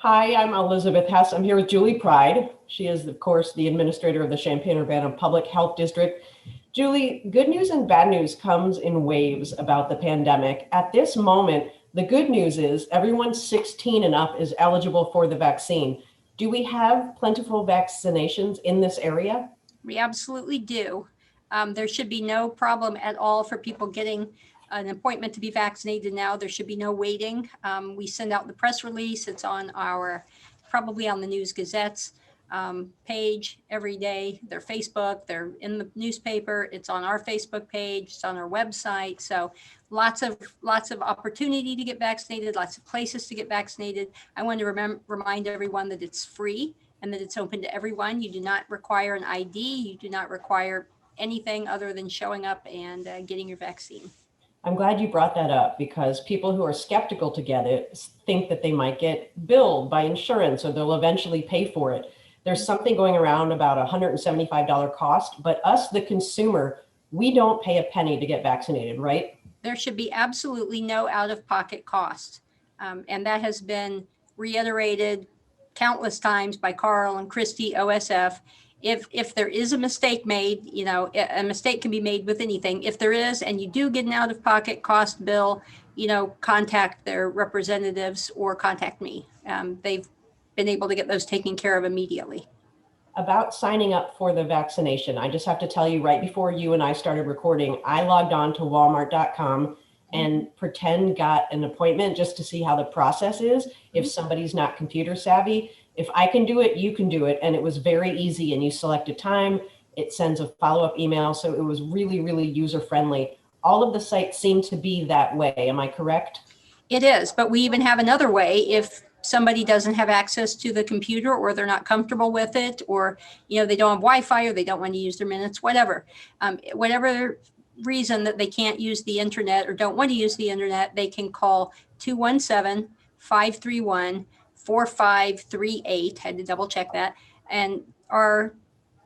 Hi, I'm Elizabeth Hess. I'm here with Julie Pryde. She is, of course, the administrator of the Champaign-Urbana Public Health District. Julie, good news and bad news comes in waves about the pandemic. At this moment, the good news is everyone 16 and up is eligible for the vaccine. Do we have plentiful vaccinations in this area? We absolutely do. There should be no problem at all for people getting an appointment to be vaccinated now. There should be no waiting. We send out the press release. It's on probably on the News Gazette's page every day. They're Facebook, they're in the newspaper. It's on our Facebook page. It's on our website. So lots of opportunity to get vaccinated, lots of places to get vaccinated. I want to remind everyone that it's free and that it's open to everyone. You do not require an ID. You do not require anything other than showing up and getting your vaccine. I'm glad you brought that up because people who are skeptical to get it think that they might get billed by insurance or they'll eventually pay for it. There's something going around about a $175 cost, but us, the consumer, we don't pay a penny to get vaccinated, right? There should be absolutely no out-of-pocket cost. And that has been reiterated countless times by Carl and Christy, OSF. If there is a mistake made, a mistake can be made with anything. If there is, and you do get an out-of-pocket cost bill, contact their representatives or contact me. They've been able to get those taken care of immediately. About signing up for the vaccination, I just have to tell you, right before you and I started recording, I logged on to walmart.com and got an appointment just to see how the process is. If somebody's not computer savvy, if I can do it, you can do it. And it was very easy. And you select a time, it sends a follow-up email. So it was really, really user-friendly. All of the sites seem to be that way. Am I correct? It is, but we even have another way. If somebody doesn't have access to the computer or they're not comfortable with it, or, they don't have Wi-Fi or they don't want to use their minutes, whatever reason that they can't use the internet or don't want to use the internet, they can call 217-531-4538. Had to double check that. And our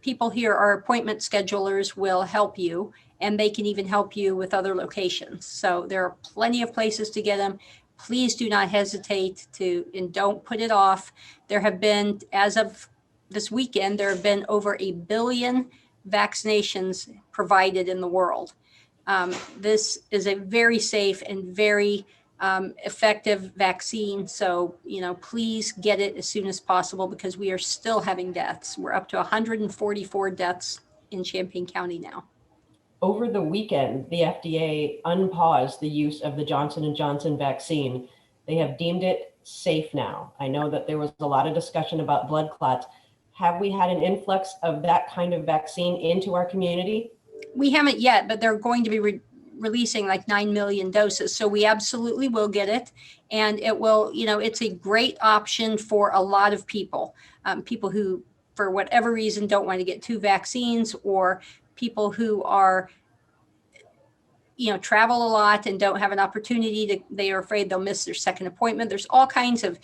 people here, our appointment schedulers, will help you, and they can even help you with other locations. So there are plenty of places to get them. Please do not hesitate and don't put it off. There have been, as of this weekend, there have been over 1 billion vaccinations provided in the world. This is a very safe and very effective vaccine. So, please get it as soon as possible because we are still having deaths. We're up to 144 deaths in Champaign County now. Over the weekend, the FDA unpaused the use of the Johnson & Johnson vaccine. They have deemed it safe now. I know that there was a lot of discussion about blood clots. Have we had an influx of that kind of vaccine into our community? We haven't yet, but they're going to be releasing like 9 million doses. So we absolutely will get it. And it will, it's a great option for a lot of people, people who, for whatever reason, don't want to get 2 vaccines, or people who are, travel a lot and don't have an opportunity they are afraid they'll miss their second appointment. There's all kinds of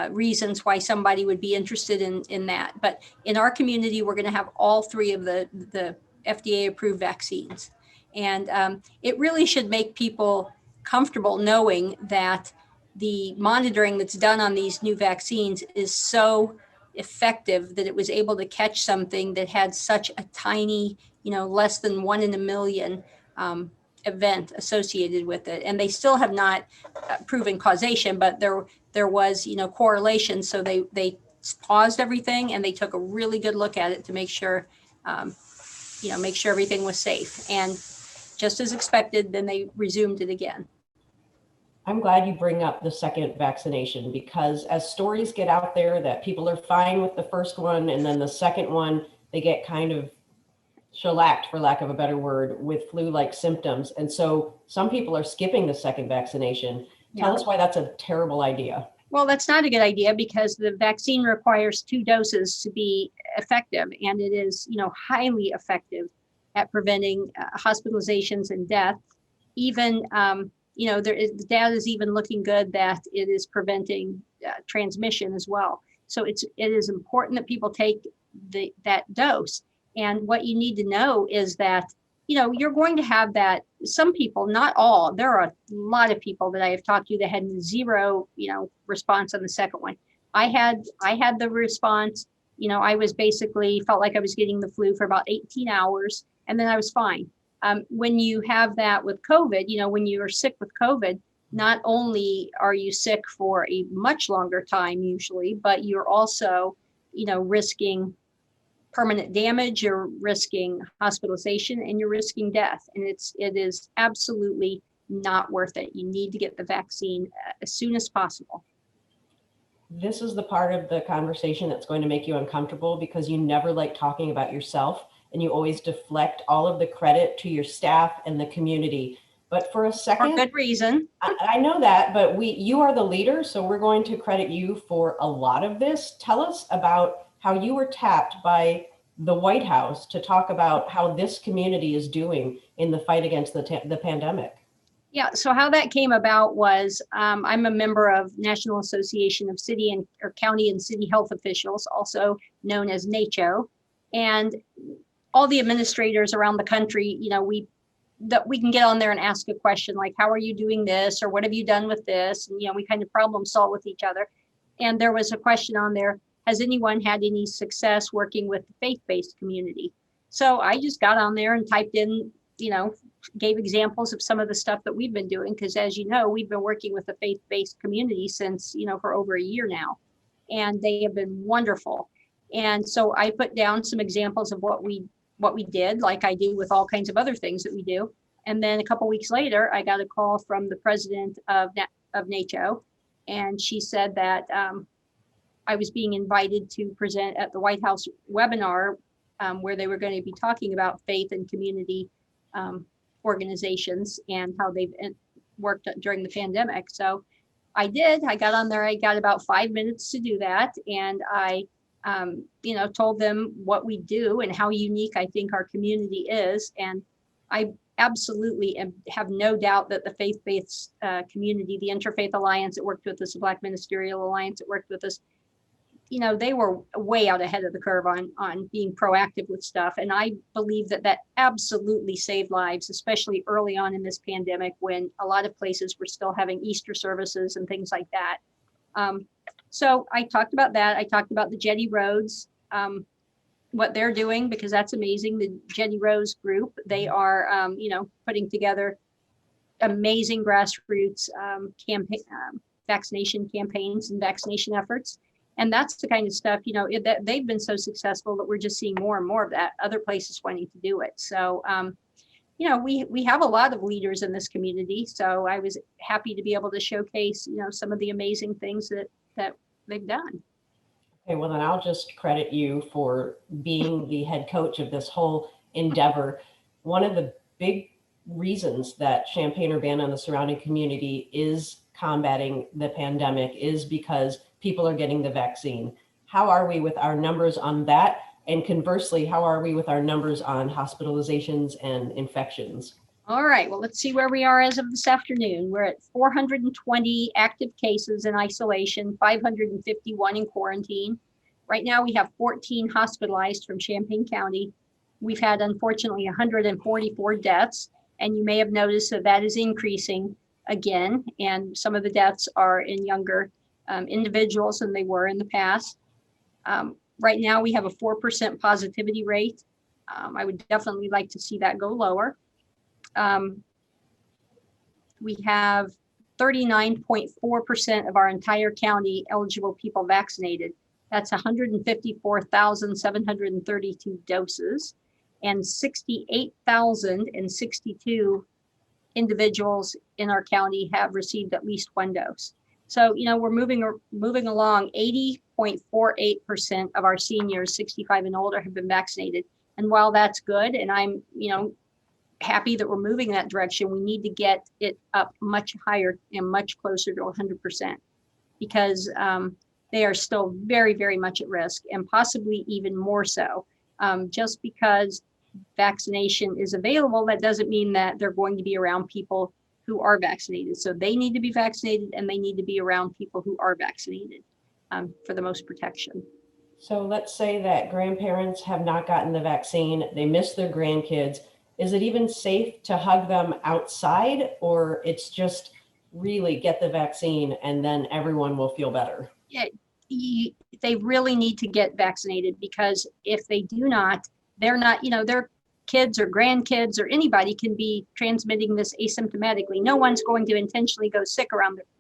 reasons why somebody would be interested in that. But in our community, we're going to have all 3 of the FDA approved vaccines. And it really should make people comfortable knowing that the monitoring that's done on these new vaccines is so effective that it was able to catch something that had such a tiny, less than 1 in a million event associated with it. And they still have not proven causation, but there was, correlation. So they paused everything and they took a really good look at it to make sure, make sure everything was safe. And just as expected, then they resumed it again. I'm glad you bring up the second vaccination because as stories get out there that people are fine with the first one and then the second one, they get kind of shellacked, for lack of a better word, with flu-like symptoms. And so some people are skipping the second vaccination. Tell us why that's a terrible idea. Well, that's not a good idea because the vaccine requires 2 doses to be effective, and it is, highly effective at preventing hospitalizations and death. Even, the data is even looking good that it is preventing transmission as well. So it is important that people take that dose. And what you need to know is that, you're going to have that. Some people, not all, there are a lot of people that I have talked to that had 0, response on the second one. I had the response, I was basically felt like I was getting the flu for about 18 hours and then I was fine. When you have that with COVID, when you are sick with COVID, not only are you sick for a much longer time usually, but you're also, risking permanent damage, you're risking hospitalization, and you're risking death. And it is absolutely not worth it. You need to get the vaccine as soon as possible. This is the part of the conversation that's going to make you uncomfortable because you never like talking about yourself and you always deflect all of the credit to your staff and the community. But for a second, For good reason. I know that, but you are the leader, so we're going to credit you for a lot of this. Tell us about how you were tapped by the White House to talk about how this community is doing in the fight against the pandemic. Yeah, so how that came about was I'm a member of National Association of City or County and City Health Officials, also known as NACHO. And all the administrators around the country, we can get on there and ask a question like, how are you doing this? Or what have you done with this? And, we kind of problem solve with each other. And there was a question on there, has anyone had any success working with the faith-based community? So I just got on there and typed in, gave examples of some of the stuff that we've been doing. Because as you know, we've been working with the faith-based community since, for over a year now. And they have been wonderful. And so I put down some examples of what we did, like I do with all kinds of other things that we do. And then a couple of weeks later, I got a call from the president of NACHO. And she said that I was being invited to present at the White House webinar where they were going to be talking about faith and community organizations and how they've worked during the pandemic. So I did. I got on there. I got about 5 minutes to do that. And I, told them what we do and how unique I think our community is. And I absolutely have no doubt that the faith-based community, the Interfaith Alliance that worked with us, the Black Ministerial Alliance that worked with us, they were way out ahead of the curve on being proactive with stuff. And I believe that absolutely saved lives, especially early on in this pandemic when a lot of places were still having Easter services and things like that. So I talked about that. I talked about the Jetty Roads, what they're doing, because that's amazing. The Jetty Roads group, they are, putting together amazing grassroots vaccination campaigns and vaccination efforts. And that's the kind of stuff, that they've been so successful that we're just seeing more and more of that, other places wanting to do it. So, we have a lot of leaders in this community. So I was happy to be able to showcase, some of the amazing things that they've done. Okay, well, then I'll just credit you for being the head coach of this whole endeavor. One of the big reasons that Champaign-Urbana and the surrounding community is combating the pandemic is because people are getting the vaccine. How are we with our numbers on that? And conversely, how are we with our numbers on hospitalizations and infections? All right, well, let's see where we are as of this afternoon. We're at 420 active cases in isolation, 551 in quarantine. Right now, we have 14 hospitalized from Champaign County. We've had, unfortunately, 144 deaths, and you may have noticed that is increasing again, and some of the deaths are in younger individuals than they were in the past. Right now, we have a 4% positivity rate. I would definitely like to see that go lower. We have 39.4% of our entire county eligible people vaccinated. That's 154,732 doses, and 68,062 individuals in our county have received at least one dose. So, we're moving along. 80.48% of our seniors 65 and older have been vaccinated. And while that's good, and I'm, happy that we're moving in that direction, we need to get it up much higher and much closer to 100%, because they are still very, very much at risk, and possibly even more so. Just because vaccination is available, that doesn't mean that they're going to be around people who are vaccinated. So they need to be vaccinated, and they need to be around people who are vaccinated for the most protection. So let's say that grandparents have not gotten the vaccine, they miss their grandkids. Is it even safe to hug them outside, or it's just really get the vaccine and then everyone will feel better? Yeah, they really need to get vaccinated, because if they do not, they're not, their kids or grandkids or anybody can be transmitting this asymptomatically. No one's going to intentionally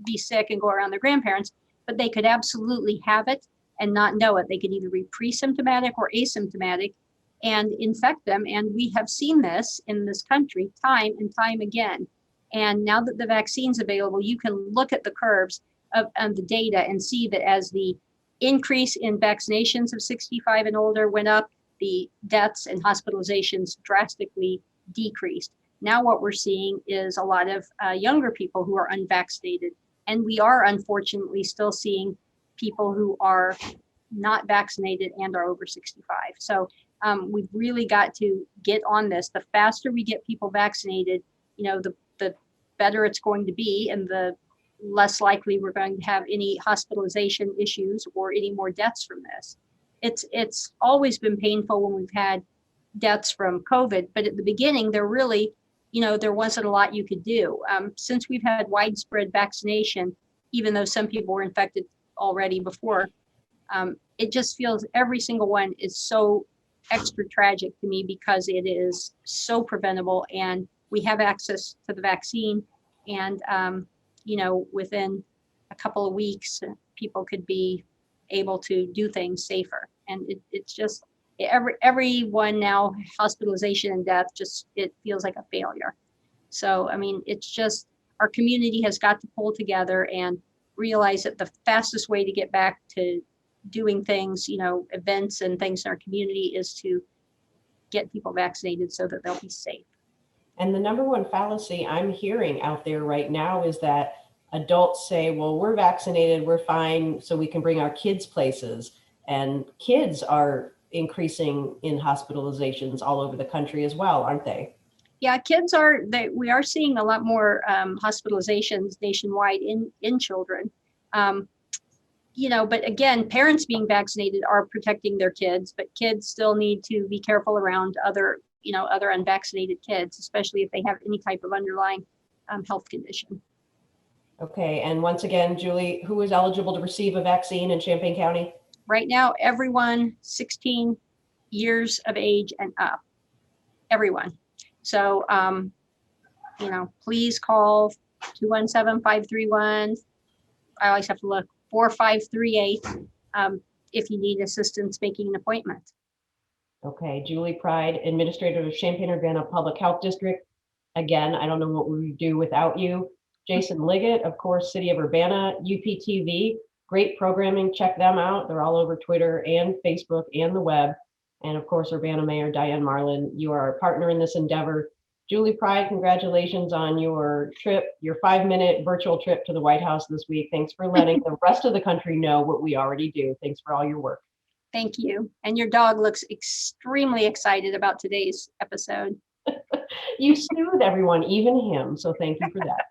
be sick and go around their grandparents, but they could absolutely have it and not know it. They could either be pre-symptomatic or asymptomatic and infect them. And we have seen this in this country time and time again. And now that the vaccine's available, you can look at the curves of the data and see that as the increase in vaccinations of 65 and older went up, the deaths and hospitalizations drastically decreased. Now what we're seeing is a lot of younger people who are unvaccinated. And we are unfortunately still seeing people who are not vaccinated and are over 65. So we've really got to get on this. The faster we get people vaccinated, the better it's going to be, and the less likely we're going to have any hospitalization issues or any more deaths from this. It's always been painful when we've had deaths from COVID, but at the beginning, there wasn't a lot you could do. Since we've had widespread vaccination, even though some people were infected already before, it just feels every single one is so extra tragic to me, because it is so preventable and we have access to the vaccine. And, within a couple of weeks, people could be able to do things safer. And it's just everyone now, hospitalization and death, it feels like a failure. So, it's just, our community has got to pull together and realize that the fastest way to get back to doing things, events and things in our community, is to get people vaccinated so that they'll be safe. And the number one fallacy I'm hearing out there right now is that adults say, well, we're vaccinated, we're fine, so we can bring our kids places. And kids are increasing in hospitalizations all over the country as well, aren't they? Yeah, we are seeing a lot more hospitalizations nationwide in children. But again, parents being vaccinated are protecting their kids, but kids still need to be careful around other unvaccinated kids, especially if they have any type of underlying health condition. Okay, and once again, Julie, who is eligible to receive a vaccine in Champaign County? Right now, everyone 16 years of age and up, everyone. So, please call 217-531. I always have to look, 4538, if you need assistance making an appointment. Okay, Julie Pryde, Administrator of Champaign-Urbana Public Health District. Again, I don't know what we would do without you. Jason Liggett, of course, City of Urbana, UPTV, great programming, check them out. They're all over Twitter and Facebook and the web. And of course, Urbana Mayor Diane Marlin, you are a partner in this endeavor. Julie Pryde, congratulations on your trip, your 5-minute virtual trip to the White House this week. Thanks for letting the rest of the country know what we already do. Thanks for all your work. Thank you. And your dog looks extremely excited about today's episode. You soothe everyone, even him. So thank you for that.